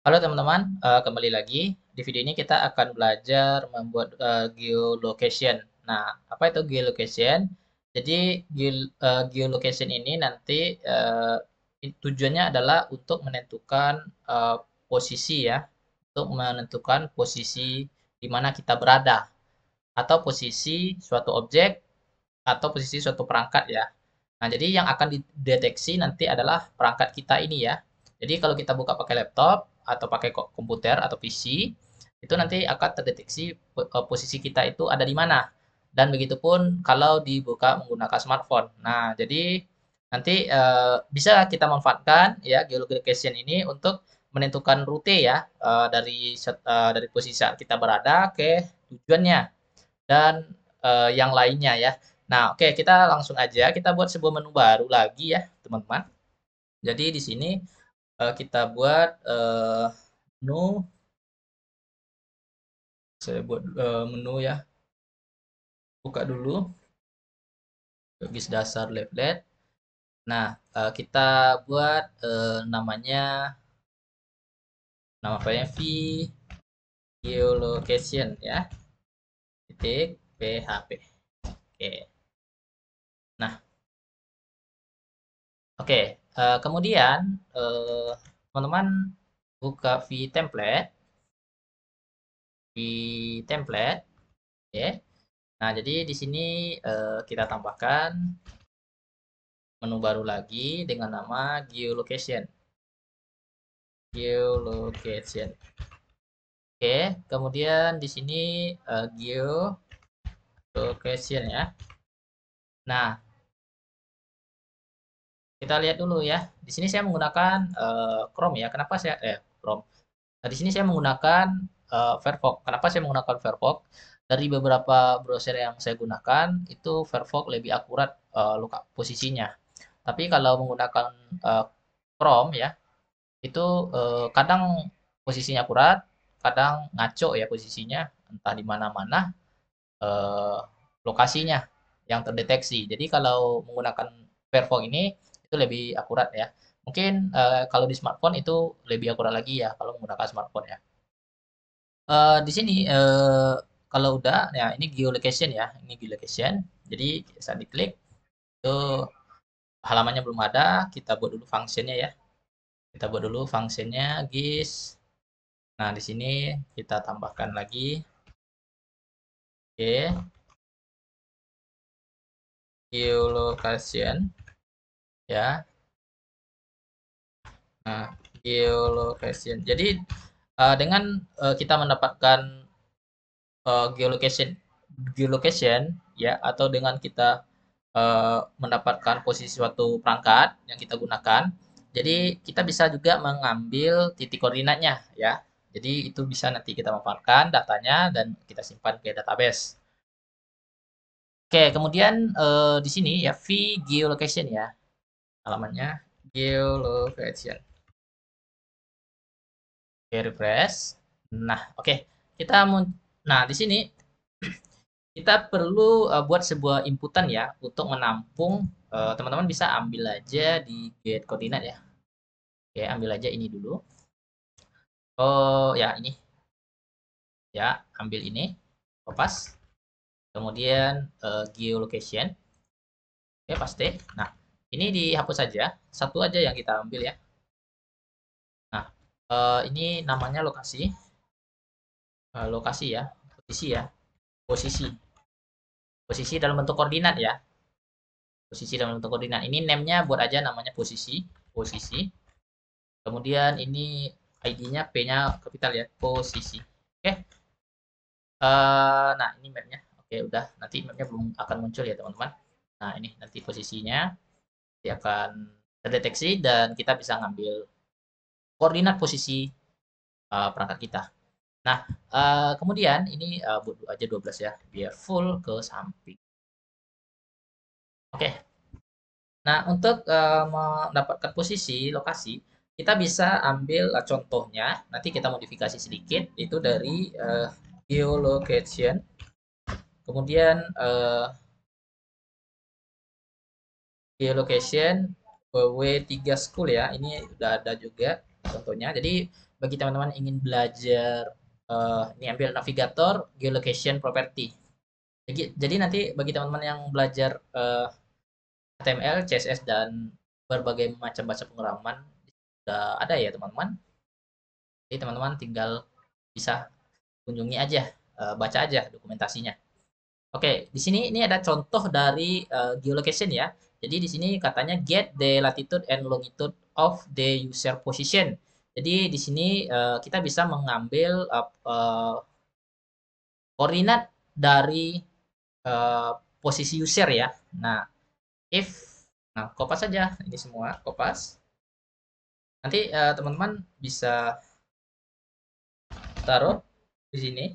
Halo teman-teman, kembali lagi. Di video ini kita akan belajar membuat geolocation. Nah, apa itu geolocation? Jadi geolocation ini nanti tujuannya adalah untuk menentukan posisi ya, untuk menentukan posisi di mana kita berada atau posisi suatu objek atau posisi suatu perangkat ya. Nah, jadi yang akan dideteksi nanti adalah perangkat kita ini ya. Jadi kalau kita buka pakai laptop atau pakai komputer atau PC, itu nanti akan terdeteksi posisi kita itu ada di mana. Dan begitupun kalau dibuka menggunakan smartphone. Nah, jadi nanti bisa kita manfaatkan ya geolocation ini untuk menentukan rute ya dari posisi saat kita berada ke tujuannya dan yang lainnya ya. Nah, oke, kita langsung aja kita buat sebuah menu baru lagi ya, teman-teman. Jadi di sini kita buat menu, saya buat menu ya. Buka dulu garis dasar leaflet. Nah, kita buat nama filenya geolocation ya, titik php. Oke. Nah, oke. Kemudian teman-teman buka template, oke. Nah, jadi di sini kita tambahkan menu baru lagi dengan nama geolocation. Geolocation. Oke, kemudian di sini geolocation ya. Nah, kita lihat dulu ya. Di sini saya menggunakan Chrome ya. Kenapa saya Chrome? Nah, di sini saya menggunakan Firefox. Kenapa saya menggunakan Firefox? Dari beberapa browser yang saya gunakan, itu Firefox lebih akurat posisinya. Tapi kalau menggunakan eh, Chrome ya, itu kadang posisinya akurat, kadang ngaco ya posisinya, entah di mana-mana eh, lokasinya yang terdeteksi. Jadi kalau menggunakan Firefox ini itu lebih akurat ya. Mungkin kalau di smartphone itu lebih akurat lagi ya kalau menggunakan smartphone ya. Di sini kalau udah ya ini geolocation ya, ini geolocation. Jadi saat diklik itu halamannya belum ada, kita buat dulu functionnya ya. Kita buat dulu functionnya gis. Nah, di sini kita tambahkan lagi. Oke, geolocation ya. Nah, geolocation. Jadi dengan kita mendapatkan geolocation geolocation ya atau dengan kita mendapatkan posisi suatu perangkat yang kita gunakan, jadi kita bisa juga mengambil titik koordinatnya ya. Jadi itu bisa nanti kita manfaatkan datanya dan kita simpan ke database. Oke, kemudian di sini ya geolocation ya alamatnya geolocation. Oke, refresh. Nah, oke. Kita mau Nah, di sini kita perlu buat sebuah inputan ya untuk menampung teman-teman bisa ambil aja di get koordinat ya. Oke, ambil aja ini dulu. Oh, ya ini. Ya, ambil ini. Kopas. Kemudian geolocation. Oke, paste. Nah, ini dihapus saja. Satu aja yang kita ambil ya. Nah, ini namanya lokasi. Lokasi ya. Posisi ya. Posisi. Posisi dalam bentuk koordinat ya. Posisi dalam bentuk koordinat. Ini name-nya buat aja namanya posisi. Posisi. Kemudian ini ID-nya P-nya kapital ya. Posisi. Oke. Nah, ini map-nya. Oke, udah. Nanti map-nya belum akan muncul ya, teman-teman. Nah, ini nanti posisinya dia akan terdeteksi dan kita bisa ngambil koordinat posisi perangkat kita. Nah, kemudian ini buat aja 12 ya, biar full ke samping. Oke. Nah, untuk mendapatkan posisi lokasi, kita bisa ambil contohnya, nanti kita modifikasi sedikit, itu dari geolocation. Kemudian geolocation W3 School ya, ini udah ada juga contohnya. Jadi bagi teman-teman ingin belajar ini ambil navigator geolocation property. Jadi nanti bagi teman-teman yang belajar HTML, CSS dan berbagai macam bahasa pemrograman sudah ada ya teman-teman. Jadi teman-teman tinggal bisa kunjungi aja, baca aja dokumentasinya. Oke, di sini ini ada contoh dari geolocation ya. Jadi di sini katanya get the latitude and longitude of the user position. Jadi di sini kita bisa mengambil koordinat dari eh, posisi user ya. Nah, if kopas saja ini semua kopas. Nanti teman-teman bisa taruh di sini.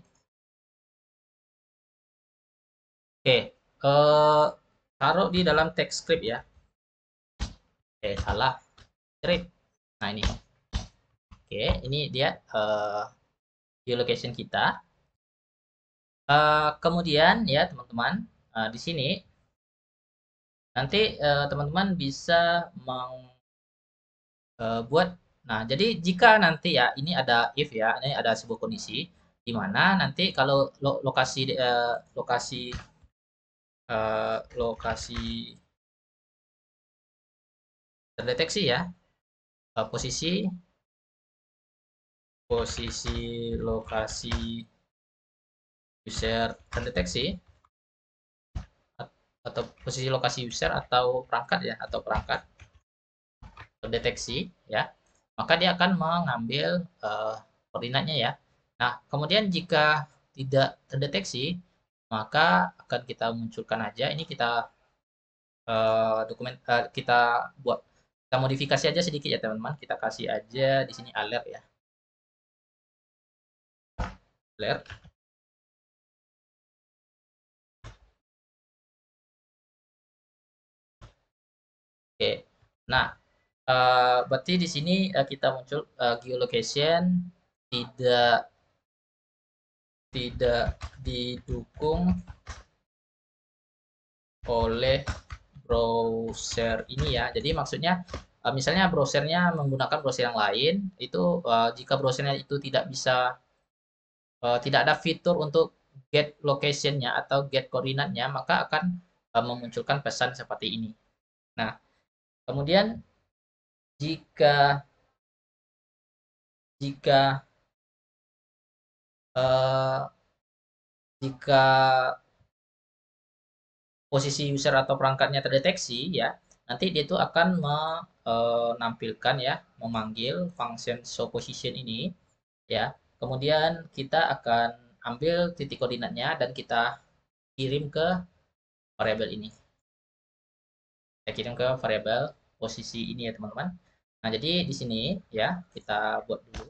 Oke, taruh di dalam text script ya. Salah. Script. Nah, ini. Oke, ini dia geolocation kita. Kemudian ya teman-teman, di sini nanti teman-teman bisa buat. Nah, jadi jika nanti ya ini ada if ya, ini ada sebuah kondisi di mana nanti kalau lokasi lokasi terdeteksi ya, posisi lokasi user terdeteksi atau posisi lokasi user atau perangkat ya atau perangkat terdeteksi ya, maka dia akan mengambil koordinatnya ya. Nah, kemudian jika tidak terdeteksi, maka akan kita munculkan aja ini kita kita buat kita modifikasi aja sedikit ya teman-teman. Kita kasih aja di sini alert ya. Alert. Oke. Nah, berarti di sini kita muncul geolocation tidak tidak didukung oleh browser ini ya. Jadi maksudnya misalnya browsernya menggunakan browser yang lain, itu jika browsernya itu tidak bisa tidak ada fitur untuk get location-nya atau get koordinatnya, maka akan memunculkan pesan seperti ini. Nah, kemudian jika jika eh, jika posisi user atau perangkatnya terdeteksi ya, nanti dia itu akan menampilkan ya, memanggil function show position ini ya. Kemudian kita akan ambil titik koordinatnya dan kita kirim ke variabel ini. Kita kirim ke variabel posisi ini ya teman-teman. Nah, jadi di sini ya kita buat dulu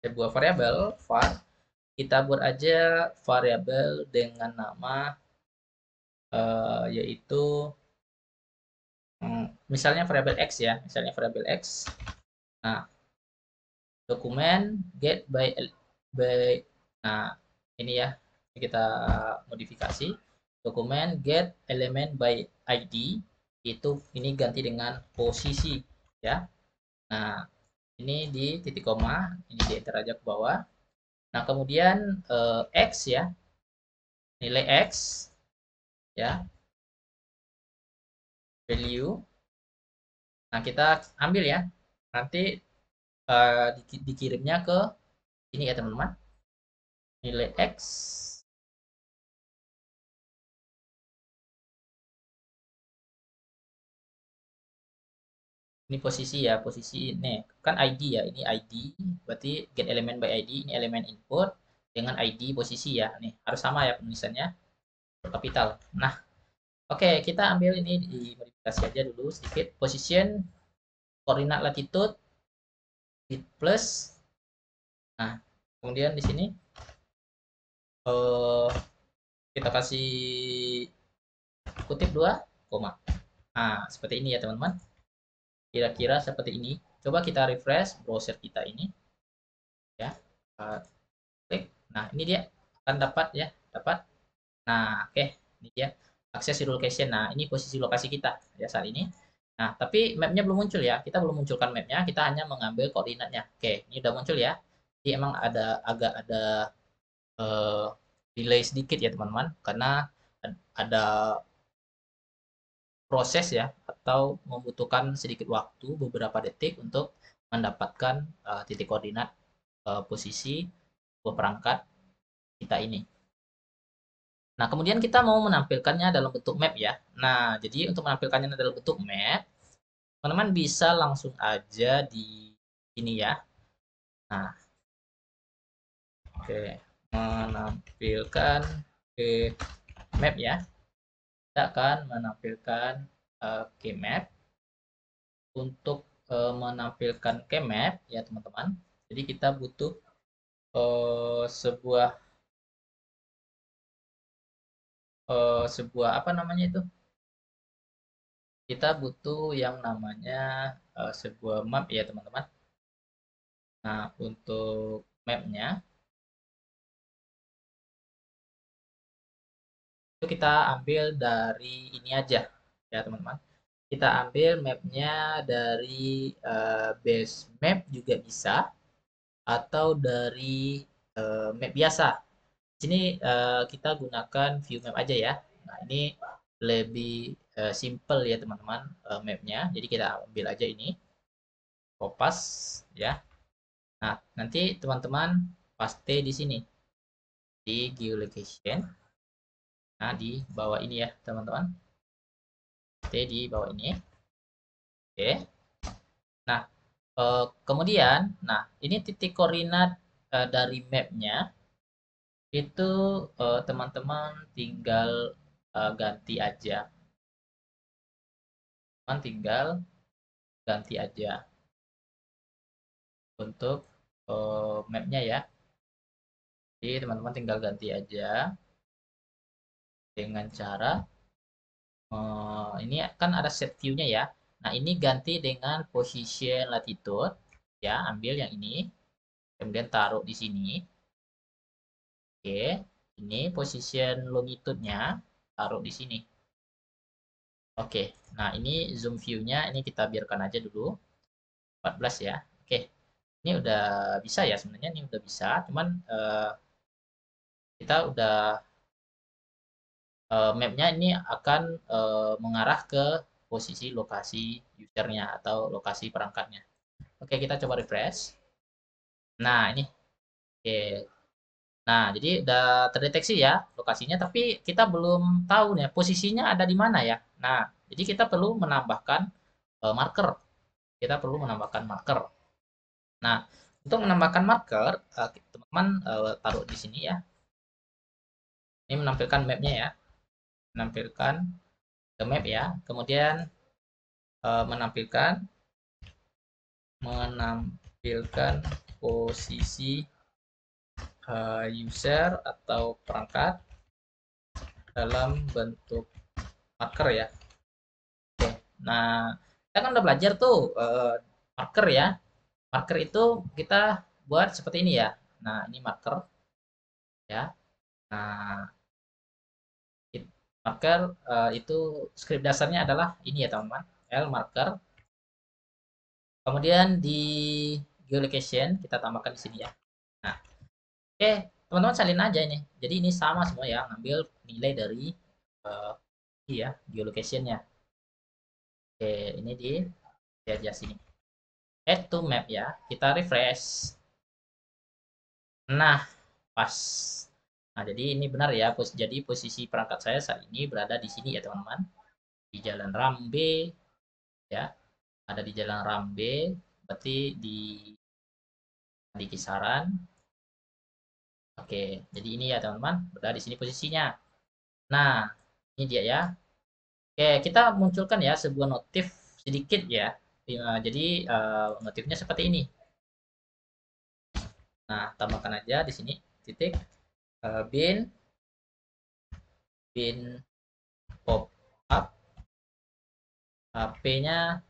sebuah variabel var. Kita buat aja variabel dengan nama yaitu misalnya variabel x ya, misalnya variabel x. Nah, dokumen get by nah ini ya kita modifikasi dokumen get element by id itu ini ganti dengan posisi ya. Nah, ini di titik koma, ini di enter aja ke bawah. Nah, kemudian x ya, nilai x ya, value. Nah, kita ambil ya. Nanti dikirimnya ke ini ya, teman-teman. Nilai x ini posisi ya, posisi ini kan ID ya, ini ID berarti get element by ID, ini elemen input dengan ID posisi ya, nih harus sama ya penulisannya kapital. Nah, oke, kita ambil ini dimodifikasi aja dulu sedikit, position koordinat latitude plus. Nah, kemudian di sini kita kasih kutip 2 koma. Nah, seperti ini ya teman-teman, kira-kira seperti ini. Coba kita refresh browser kita ini ya. Klik. Nah, ini dia akan dapat ya, dapat. Nah, oke, ini dia akses location. Nah, ini posisi lokasi kita ya saat ini. Nah, tapi mapnya belum muncul ya. Kita belum munculkan mapnya, kita hanya mengambil koordinatnya. Oke, ini udah muncul ya. Jadi emang agak ada eh, delay sedikit ya teman-teman, karena ada proses ya atau membutuhkan sedikit waktu beberapa detik untuk mendapatkan titik koordinat posisi sebuah perangkat kita ini. Nah, kemudian kita mau menampilkannya dalam bentuk map ya. Nah, jadi untuk menampilkannya dalam bentuk map, teman-teman bisa langsung aja di ini ya. Nah, oke, menampilkan ke map ya. Kita akan menampilkan ke map untuk menampilkan ke map ya teman-teman. Jadi kita butuh sebuah sebuah apa namanya itu? Kita butuh yang namanya sebuah map ya teman-teman. Nah, untuk mapnya itu kita ambil dari ini aja ya teman-teman. Kita ambil mapnya dari base map juga bisa atau dari map biasa. Di sini kita gunakan view map aja ya. Nah, ini lebih simple ya teman-teman mapnya. Jadi kita ambil aja ini, kopas ya. Nah, nanti teman-teman paste di sini di geolocation. Nah, di bawah ini ya teman-teman. Paste di bawah ini. Oke. Nah, kemudian, nah ini titik koordinat dari mapnya itu teman-teman tinggal ganti aja. Teman tinggal ganti aja untuk mapnya ya. Jadi teman-teman tinggal ganti aja dengan cara ini kan ada set view-nya ya. Nah, ini ganti dengan position latitude ya, ambil yang ini, kemudian taruh di sini. Oke, ini position longitude-nya taruh di sini. Oke, nah ini zoom view-nya ini kita biarkan aja dulu 14 ya. Oke, ini udah bisa ya sebenarnya ini udah bisa, cuman kita udah map-nya ini akan mengarah ke posisi lokasi usernya atau lokasi perangkatnya. Oke, kita coba refresh. Nah, ini oke. Nah, jadi udah terdeteksi ya lokasinya, tapi kita belum tahu nih posisinya ada di mana ya. Nah, jadi kita perlu menambahkan marker. Kita perlu menambahkan marker. Nah, untuk menambahkan marker, teman-teman taruh di sini ya. Ini menampilkan map-nya ya. Menampilkan ke map ya. Kemudian menampilkan posisi user atau perangkat dalam bentuk marker ya. Oke. Nah, kita kan udah belajar tuh marker ya. Marker itu kita buat seperti ini ya. Nah, ini marker ya. Nah, marker itu script dasarnya adalah ini ya teman-teman. L marker. Kemudian di geolocation kita tambahkan di sini ya. Nah, oke, teman-teman salin aja ini. Jadi ini sama semua ya, ngambil nilai dari uh, ya geolocation-nya. Oke, ini di aja sini. Add to map ya. Kita refresh. Nah, pas. Nah, jadi ini benar ya. Jadi posisi perangkat saya saat ini berada di sini ya, teman-teman. Di Jalan Rambe ya. Ada di Jalan Rambe, berarti di kisaran. Oke, jadi ini ya, teman-teman. Berada di sini posisinya. Nah, ini dia ya. Oke, kita munculkan ya sebuah notif sedikit ya. Jadi notifnya seperti ini. Nah, tambahkan aja di sini titik bin bin pop up P-nya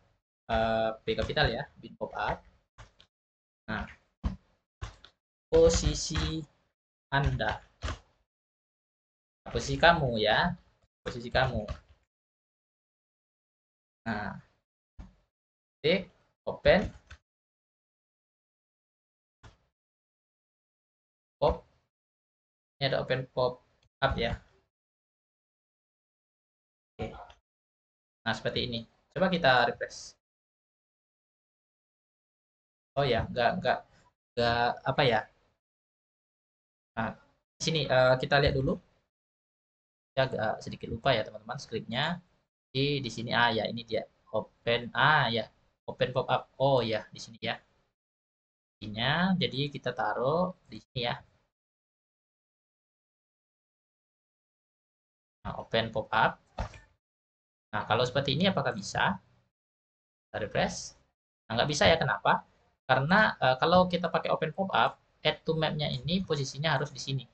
P kapital ya, bin pop up. Nah, posisi Anda, posisi kamu ya, posisi kamu. Nah, Ketik, open, pop. Ini ada open pop up ya. Oke. Nah, seperti ini. Coba kita refresh. Oh ya, nggak apa ya. Nah, di sini kita lihat dulu. Saya agak sedikit lupa ya teman-teman scriptnya. Di sini ya ini dia open ya open pop up. Oh ya di sini ya. Ininya jadi kita taruh di sini ya. Nah, open pop up. Nah, kalau seperti ini apakah bisa? Kita refresh. Nah, nggak bisa ya, kenapa? Karena kalau kita pakai open pop up, add to map-nya ini posisinya harus di sini.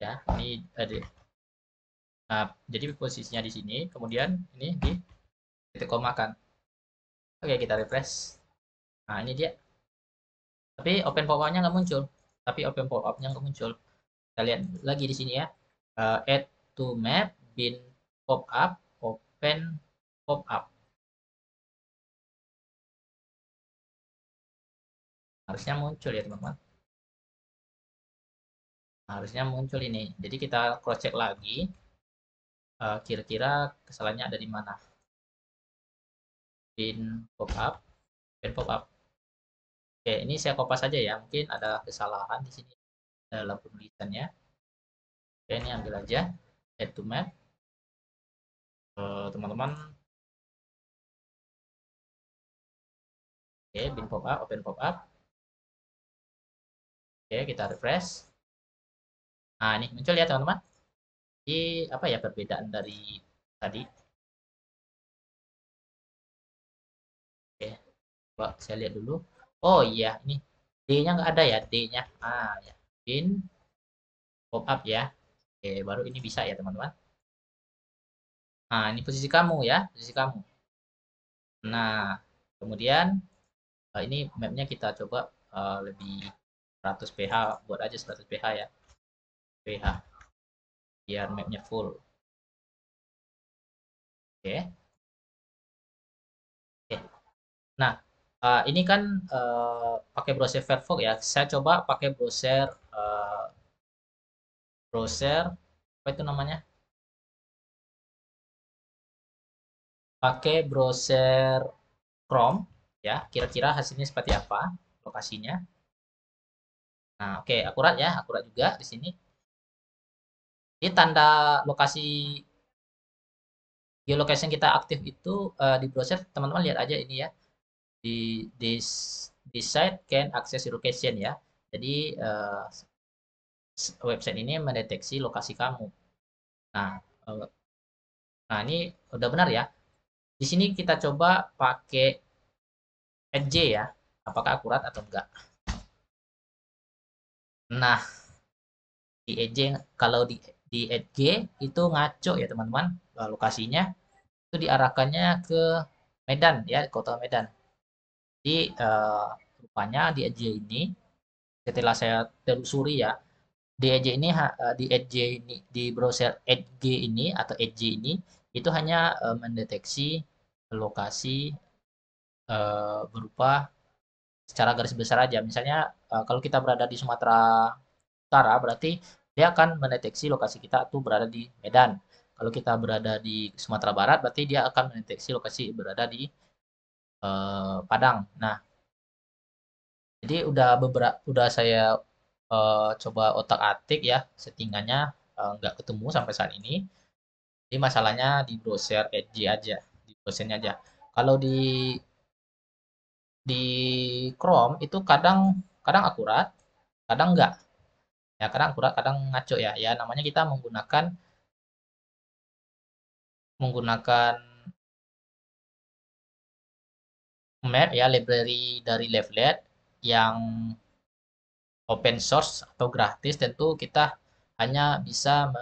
Ya, ini ada. Nah, jadi posisinya di sini, kemudian ini di titik koma kan. Oke, kita refresh. Nah, ini dia. Tapi open pop up-nya nggak muncul. Tapi open pop up-nya nggak muncul. Kita lihat lagi di sini ya. Add to map bin pop up open pop up. Harusnya muncul ya, teman-teman. Harusnya muncul ini. Jadi kita cross check lagi. Kira-kira kesalahannya ada di mana. Bin pop up, bin pop up. Oke, ini saya kopas saja ya. Mungkin ada kesalahan di sini dalam penulisannya. Oke, ini ambil aja. Add to map. Teman-teman. Oke, bin pop up, open pop up. Oke, kita refresh. Nah, ini muncul ya teman-teman. Ini apa ya perbedaan dari tadi? Oke, coba saya lihat dulu. Oh iya, ini D-nya nggak ada ya, D-nya. Ya. Bin pop up ya. Oke, baru ini bisa ya teman-teman. Nah, ini posisi kamu ya, posisi kamu. Nah, kemudian ini mapnya kita coba lebih 100 pH, buat aja 100 pH ya, pH biar mapnya full. Oke, oke. Nah, ini kan pakai browser Firefox ya. Saya coba pakai browser apa itu namanya? Pakai browser Chrome ya. Kira-kira hasilnya seperti apa lokasinya? Nah, oke, akurat ya, akurat juga di sini. Ini tanda lokasi geolocation kita aktif itu di browser, teman-teman lihat aja ini ya. Di site can access your location ya. Jadi website ini mendeteksi lokasi kamu. Nah, eh, nah ini udah benar ya. Di sini kita coba pakai Edge ya. Apakah akurat atau enggak? Nah, di Edge kalau di Edge itu ngaco ya teman-teman. Lokasinya itu diarahkannya ke Medan ya, kota Medan. Jadi rupanya di Edge ini setelah saya telusuri ya, di Edge ini di browser Edge ini atau Edge ini itu hanya mendeteksi lokasi berupa secara garis besar aja. Misalnya kalau kita berada di Sumatera Utara berarti dia akan mendeteksi lokasi kita itu berada di Medan. Kalau kita berada di Sumatera Barat berarti dia akan mendeteksi lokasi berada di Padang. Nah, jadi udah saya coba otak-atik ya settingannya nggak ketemu sampai saat ini. Jadi masalahnya di browser Edge aja, di browsernya aja. Kalau di Chrome itu kadang kadang akurat, kadang enggak. Ya, kadang akurat, kadang ngaco ya. Ya namanya kita menggunakan map ya library dari Leaflet yang open source atau gratis, tentu kita hanya bisa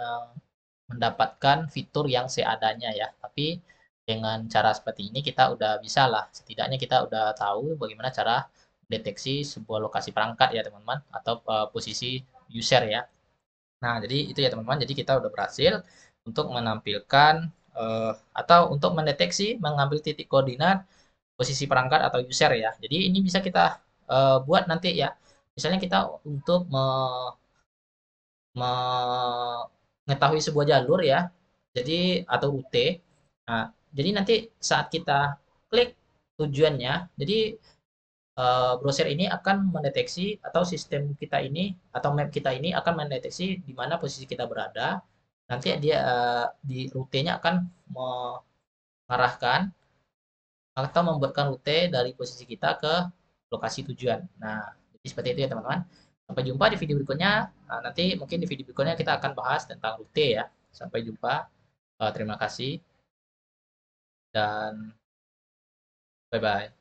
mendapatkan fitur yang seadanya ya. Tapi dengan cara seperti ini kita udah bisa lah, setidaknya kita udah tahu bagaimana cara deteksi sebuah lokasi perangkat ya teman-teman, atau posisi user ya. Nah, jadi itu ya teman-teman. Jadi kita udah berhasil untuk menampilkan atau untuk mendeteksi, mengambil titik koordinat posisi perangkat atau user ya. Jadi ini bisa kita buat nanti ya. Misalnya kita untuk mengetahui sebuah jalur ya. Jadi atau rute. Nah, jadi nanti saat kita klik tujuannya, jadi browser ini akan mendeteksi atau sistem kita ini atau map kita ini akan mendeteksi di mana posisi kita berada. Nanti dia di rutenya akan mengarahkan atau membuatkan rute dari posisi kita ke lokasi tujuan. Nah, jadi seperti itu ya teman-teman. Sampai jumpa di video berikutnya. Nah, nanti mungkin di video berikutnya kita akan bahas tentang rute ya. Sampai jumpa. Terima kasih dan bye-bye.